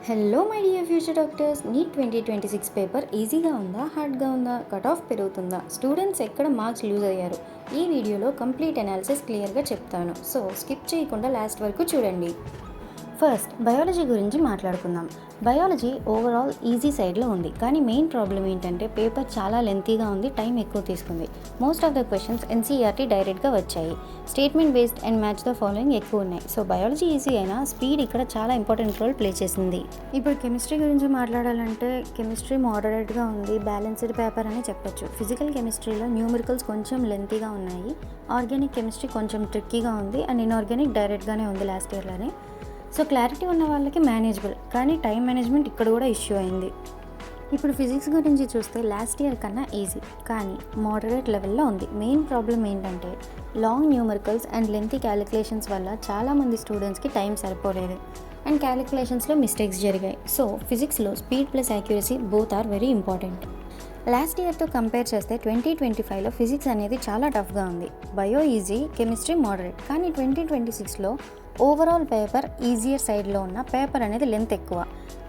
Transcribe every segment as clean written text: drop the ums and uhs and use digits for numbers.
Hello my dear future doctors. NEET 2026 paper ఈజీగా ఉందా, హార్డ్గా ఉందా, కట్ ఆఫ్ పెరుగుతుందా, స్టూడెంట్స్ ఎక్కడ మార్క్స్ లూజ్ అయ్యారు? ఈ వీడియోలో కంప్లీట్ అనాలిసిస్ క్లియర్గా చెప్తాను, సో స్కిప్ చేయకుండా లాస్ట్ వరకు చూడండి. ఫస్ట్ బయాలజీ గురించి మాట్లాడుకుందాం. బయాలజీ ఓవరాల్ ఈజీ సైడ్లో ఉంది, కానీ మెయిన్ ప్రాబ్లం ఏంటంటే పేపర్ చాలా లెంతీగా ఉంది, టైం ఎక్కువ తీసుకుంది. Most of the questions NCERT డైరెక్ట్గా వచ్చాయి. Statement based and match the following ఎక్కువ ఉన్నాయి. సో బయాలజీ ఈజీ అయినా స్పీడ్ ఇక్కడ చాలా ఇంపార్టెంట్ రోల్ ప్లే చేసింది. ఇప్పుడు కెమిస్ట్రీ గురించి మాట్లాడాలంటే కెమిస్ట్రీ మోడరేట్గా ఉంది, బ్యాలెన్స్డ్ పేపర్ అని చెప్పొచ్చు. ఫిజికల్ కెమిస్ట్రీలో న్యూమరికల్స్ కొంచెం లెంతీగా ఉన్నాయి, ఆర్గానిక్ కెమిస్ట్రీ కొంచెం ట్రిక్కీగా ఉంది, అండ్ ఇన్ఆర్గానిక్ డైరెక్ట్గానే ఉంది లాస్ట్ ఇయర్లోనే. సో క్లారిటీ ఉన్న వాళ్ళకి మేనేజబుల్, కానీ టైం మేనేజ్మెంట్ ఇక్కడ కూడా ఇష్యూ అయింది. ఇప్పుడు ఫిజిక్స్ గురించి చూస్తే లాస్ట్ ఇయర్ కన్నా ఈజీ, కానీ మోడరేట్ లెవెల్లో ఉంది. మెయిన్ ప్రాబ్లం ఏంటంటే long numericals and lengthy calculations వల్ల చాలామంది స్టూడెంట్స్కి టైం సరిపోలేదు అండ్ క్యాలిక్యులేషన్స్లో మిస్టేక్స్ జరిగాయి. సో ఫిజిక్స్లో speed plus accuracy both are very important. Last ఇయర్తో కంపేర్ చేస్తే 2025లో ఫిజిక్స్ అనేది చాలా టఫ్గా ఉంది. బయో ఈజీ, కెమిస్ట్రీ మోడరేట్, కానీ 2026లో ఓవరాల్ పేపర్ ఈజియర్ సైడ్లో ఉన్న పేపర్ అనేది లెంత్ ఎక్కువ.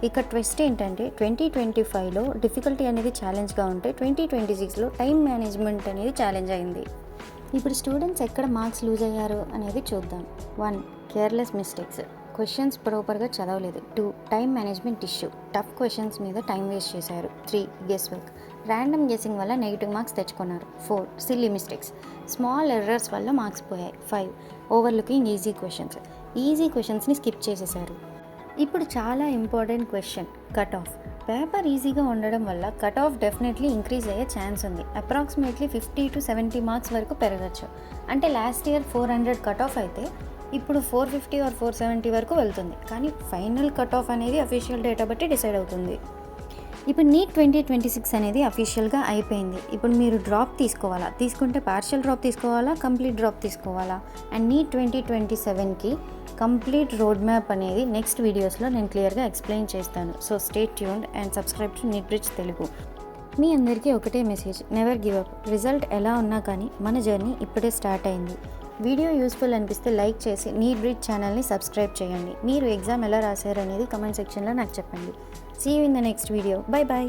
ఇక ట్విస్ట్ ఏంటంటే 2025లో డిఫికల్టీ అనేది ఛాలెంజ్గా ఉంటే 2026లో టైం మేనేజ్మెంట్ అనేది ఛాలెంజ్ అయింది. ఇప్పుడు స్టూడెంట్స్ ఎక్కడ మార్క్స్ లూజ్ అయ్యారు అనేది చూద్దాం. 1. కేర్లెస్ మిస్టేక్స్, క్వశ్చన్స్ ప్రాపర్గా చదవలేదు. 2. Time management issue, tough questions మీద టైం వేస్ట్ చేశారు. 3. గెస్ వర్క్, ర్యాండమ్ గెస్సింగ్ వల్ల నెగిటివ్ మార్క్స్ తెచ్చుకున్నారు. 4. సిల్లీ మిస్టేక్స్, స్మాల్ ఎర్రర్స్ వల్ల మార్క్స్ పోయాయి. 5. ఓవర్లుకింగ్ ఈజీ క్వశ్చన్స్ని స్కిప్ చేసేశారు. ఇప్పుడు చాలా important question, cut off. Paper ఈజీగా ఉండడం వల్ల కట్ ఆఫ్ డెఫినెట్లీ ఇంక్రీజ్ అయ్యే ఛాన్స్ ఉంది. అప్రాక్సిమేట్లీ 50 to 70 మార్క్స్ వరకు పెరగచ్చు. అంటే లాస్ట్ ఇయర్ 400 కట్ ఆఫ్ అయితే ఇప్పుడు 450 or 470 వరకు వెళ్తుంది. కానీ ఫైనల్ కట్ ఆఫ్ అనేది అఫీషియల్ డేటా బట్టి డిసైడ్ అవుతుంది. ఇప్పుడు నీట్ 2026 అనేది అఫీషియల్గా అయిపోయింది. ఇప్పుడు మీరు డ్రాప్ తీసుకోవాలా, తీసుకుంటే పార్షియల్ డ్రాప్ తీసుకోవాలా, కంప్లీట్ డ్రాప్ తీసుకోవాలా, అండ్ నీట్ 2027కి కంప్లీట్ రోడ్ మ్యాప్ అనేది నెక్స్ట్ వీడియోస్లో నేను క్లియర్గా ఎక్స్ప్లెయిన్ చేస్తాను. So stay tuned and subscribe to NEET bridge Telugu. మీ అందరికీ ఒకటే message, never give up. Result ఎలా ఉన్నా కానీ మన జర్నీ ఇప్పుడే స్టార్ట్ అయింది. వీడియో యూస్ఫుల్ అనిపిస్తే లైక్ చేసి నీట్ బ్రిడ్జ్ ఛానల్ని సబ్స్క్రైబ్ చేయండి. మీరు ఎగ్జామ్ ఎలా రాశారు అనేది కమెంట్ సెక్షన్లో నాకు చెప్పండి. See you in the next video. Bye bye.